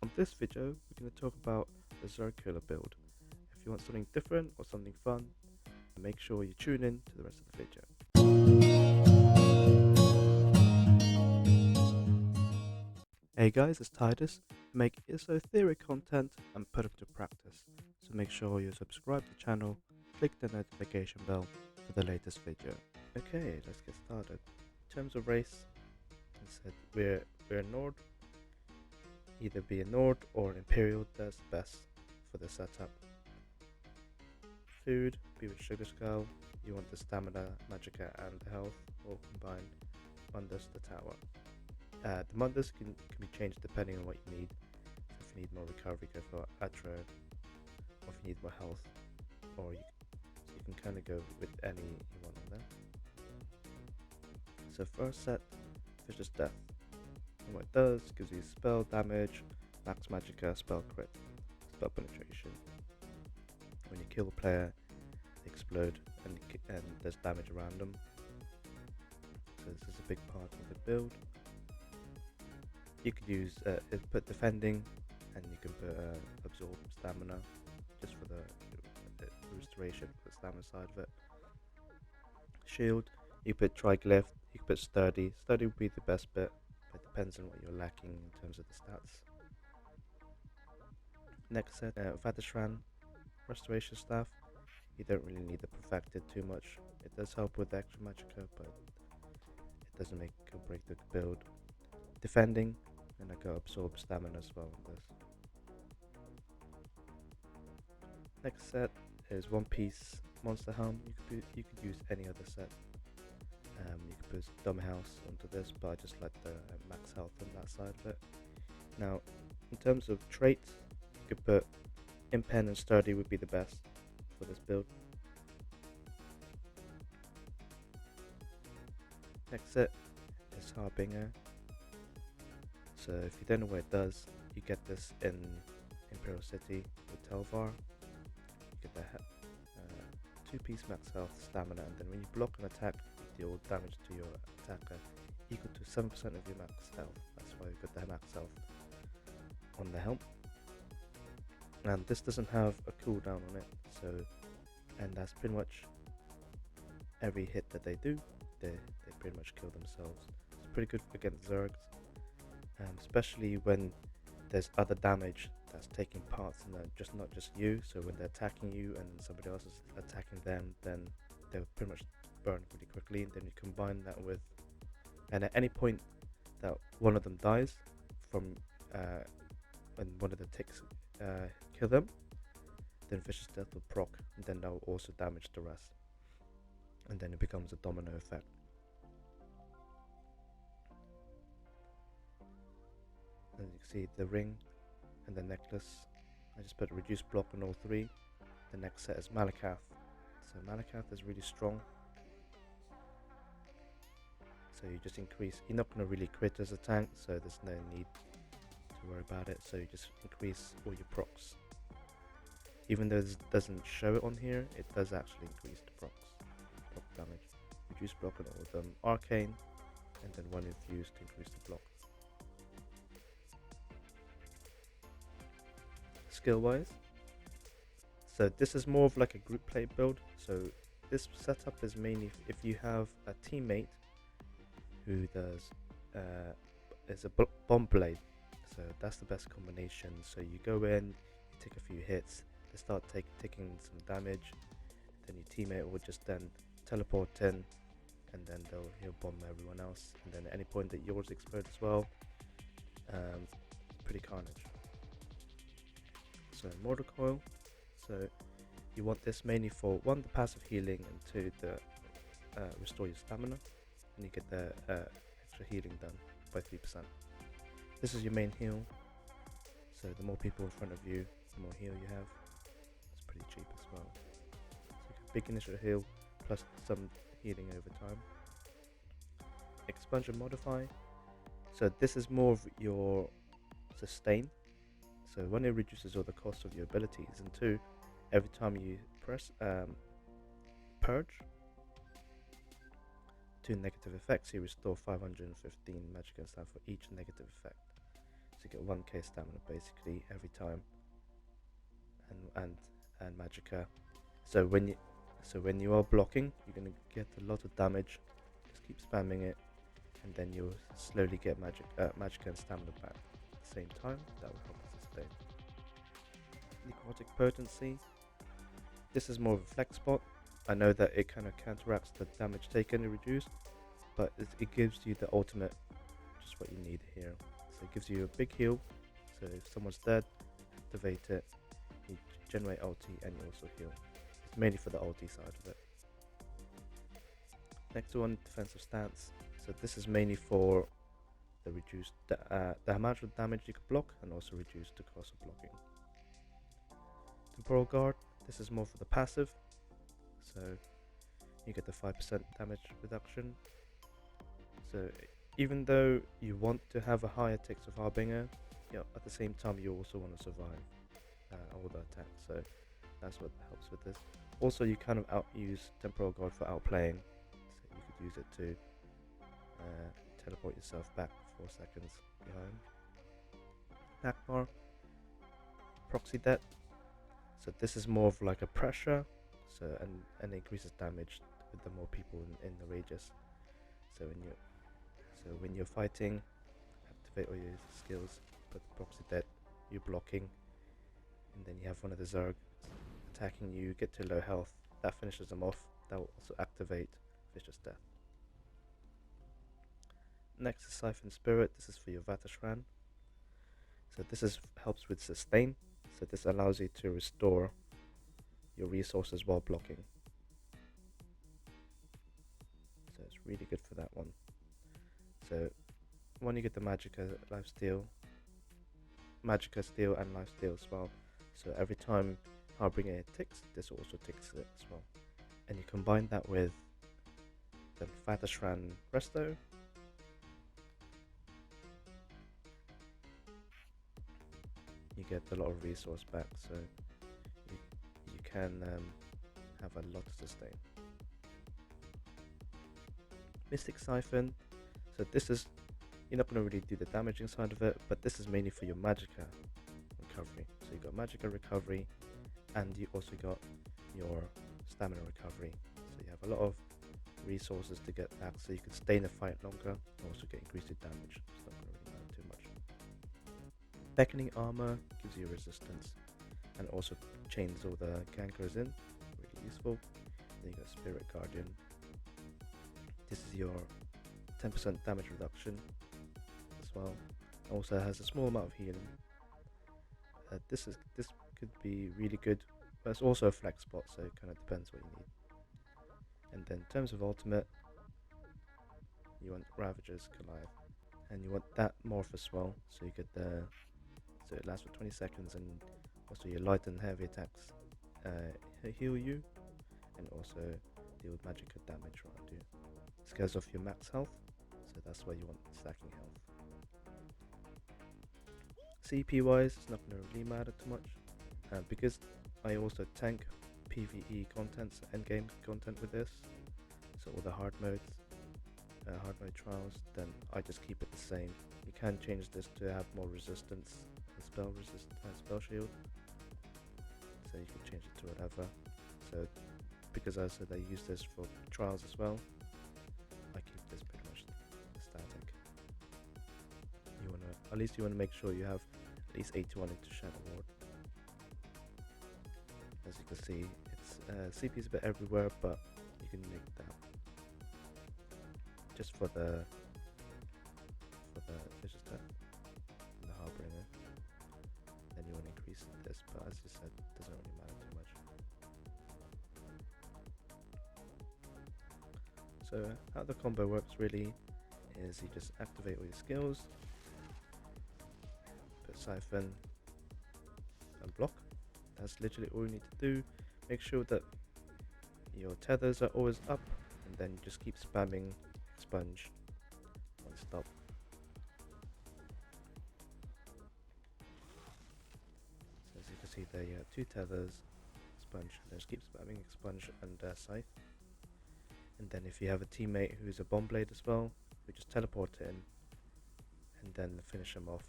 On this video, we're going to talk about the Zerg killer build. If you want something different or something fun, make sure you tune in to the rest of the video. Hey guys, it's Tydas. I make ESO theory content and put it to practice, so make sure you subscribe to the channel, click the notification bell for the latest video. Okay, let's get started. In terms of race, I said we're Nord. Either be a Nord or Imperial, that's best for the setup. Food, be with Sugar Skull. You want the stamina, magicka and the health all combined. Mundus, the tower. The Mundus can be changed depending on what you need. So if you need more recovery, go for Atro. Or if you need more health, or you can kind of go with any you want on there. So first set, Vicious Death. And what it does, gives you spell damage, max magicka, spell crit, spell penetration. When you kill a player, they explode and there's damage around them. So this is a big part of the build. You could use put defending, and you can put absorb stamina, just for the restoration, for the stamina side of it. Shield, you put triglyph, you can put sturdy. Sturdy would be the best bit, but it depends on what you're lacking in terms of the stats. Next set, Vadishran, restoration staff. You don't really need the perfected too much. It does help with extra magicka, but it doesn't make or break the build. Defending, and I got absorb stamina as well on this. Next set is One Piece Monster Helm. You could use any other set. You could put Dumb House onto this, but I just like the max health on that side of it. Now, in terms of traits, you could put Impen and Sturdy would be the best for this build. Next set is Harbinger. So if you don't know what it does, you get this in Imperial City with Telvar. You get the 2-piece max health, stamina, and then when you block an attack, you deal damage to your attacker equal to 7% of your max health. That's why you've got the max health on the helm. And this doesn't have a cooldown on it, and that's pretty much every hit that they do, they pretty much kill themselves. It's pretty good against Zergs, especially when there's other damage that's taking parts and not just you. So when they're attacking you and somebody else is attacking them, then they'll pretty much burn really quickly. And then you combine that with, and at any point that one of them dies from when one of the ticks kill them, then Vicious Death will proc, and then that will also damage the rest, and then it becomes a domino effect. And you can see the ring and the necklace. I just put a reduced block on all three. The next set is Malacath. So Malacath is really strong. So you just increase, you're not going to really crit as a tank, so there's no need to worry about it. So you just increase all your procs. Even though this doesn't show it on here, it does actually increase the proc damage. Reduce block on all of them. Arcane, and then one infuse to increase the block. Skill wise, so this is more of like a group play build. So this setup is mainly if you have a teammate who does is a bomb blade, so that's the best combination. So you go in, you take a few hits, they start taking some damage, then your teammate will just then teleport in, and then he'll bomb everyone else, and then at any point that yours explodes as well, pretty carnage. So Mortar Coil, so you want this mainly for 1, the passive healing, and 2, the restore your stamina, and you get the extra healing done by 3%. This is your main heal, so the more people in front of you, the more heal you have. It's pretty cheap as well. So you get big initial heal plus some healing over time. Expunge and Modify, so this is more of your sustain. So one, it reduces all the cost of your abilities, and 2, every time you press Purge, 2 negative effects, you restore 515 magic and stamina for each negative effect. to get 1k stamina basically every time, and magicka. So when you are blocking, you're gonna get a lot of damage. Just keep spamming it, and then you'll slowly get magicka and stamina back at the same time. That will help us sustain. Necrotic potency. This is more of a flex spot. I know that it kind of counteracts the damage taken and reduced, but it gives you the ultimate, just what you need here. So it gives you a big heal. So if someone's dead, activate it, you generate ulti, and you also heal. It's mainly for the ulti side of it. Next one, defensive stance. So this is mainly for the reduced the amount of damage you can block, and also reduce the cost of blocking. Temporal guard. This is more for the passive. So you get the 5% damage reduction. So even though you want to have a higher ticks of Harbinger, at the same time you also want to survive all the attacks. So that's what helps with this. Also, you kind of use Temporal Guard for outplaying. So you could use it to teleport yourself back 4 seconds behind. Akbar, Proxy Det. So this is more of like a pressure, so and increases damage with the more people in the radius. So when you're fighting, activate all your skills, put Proxy Det, you're blocking, and then you have one of the Zerg attacking you, get to low health, that finishes them off. That will also activate Vicious Death. Next is Siphon Spirit. This is for your Vatashran. So this helps with sustain. So this allows you to restore your resources while blocking. So it's really good for that one. So when you get the Magicka Lifesteal, Magicka Steal and Lifesteal as well. So every time Harbinger ticks, this also ticks it as well. And you combine that with the Vatashran Resto. You get a lot of resource back, so you can have a lot to sustain. Mystic Siphon. So this is, you're not going to really do the damaging side of it, but this is mainly for your Magicka recovery. So you got Magicka recovery, and you also got your stamina recovery. So you have a lot of resources to get back, so you can stay in the fight longer and also get increased damage. It's not going to really matter too much. Beckoning Armor gives you resistance and also chains all the gankers in, really useful. Then you got Spirit Guardian. This is your 10% damage reduction as well. Also has a small amount of healing. This could be really good, but it's also a flex spot, so it kind of depends what you need. And then in terms of ultimate, you want Ravager's Goliath, and you want that morph as well, so you get so it lasts for 20 seconds, and also your light and heavy attacks heal you, and also deal with magic damage around you. Scares off your max health, so that's why you want stacking health. CP wise, it's not going to really matter too much, because I also tank PvE content, so endgame content with this, so all the hard mode trials, then I just keep it the same. You can change this to have more resistance, spell shield, so you can change it to whatever. So because I said I use this for trials as well, I keep this pretty much static. At least you want to make sure you have at least 81 into Shadow Ward. As you can see, it's CP is a bit everywhere, but you can make that just for the Vicious Death and the Harbinger. Then you want to increase this, but as you said, it doesn't really matter too much. So how the combo works really is you just activate all your skills, put Siphon and block. That's literally all you need to do. Make sure that your tethers are always up, and then just keep spamming Expunge non-stop. So as you can see there, you have 2 tethers, Expunge, and then just keep spamming Expunge and Scythe. And then if you have a teammate who's a Bomb Blade as well, we just teleport it in and then finish him off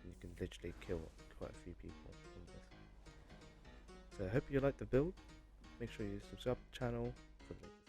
and you can literally kill quite a few people with this. So I hope you like the build. Make sure you subscribe to the channel for the latest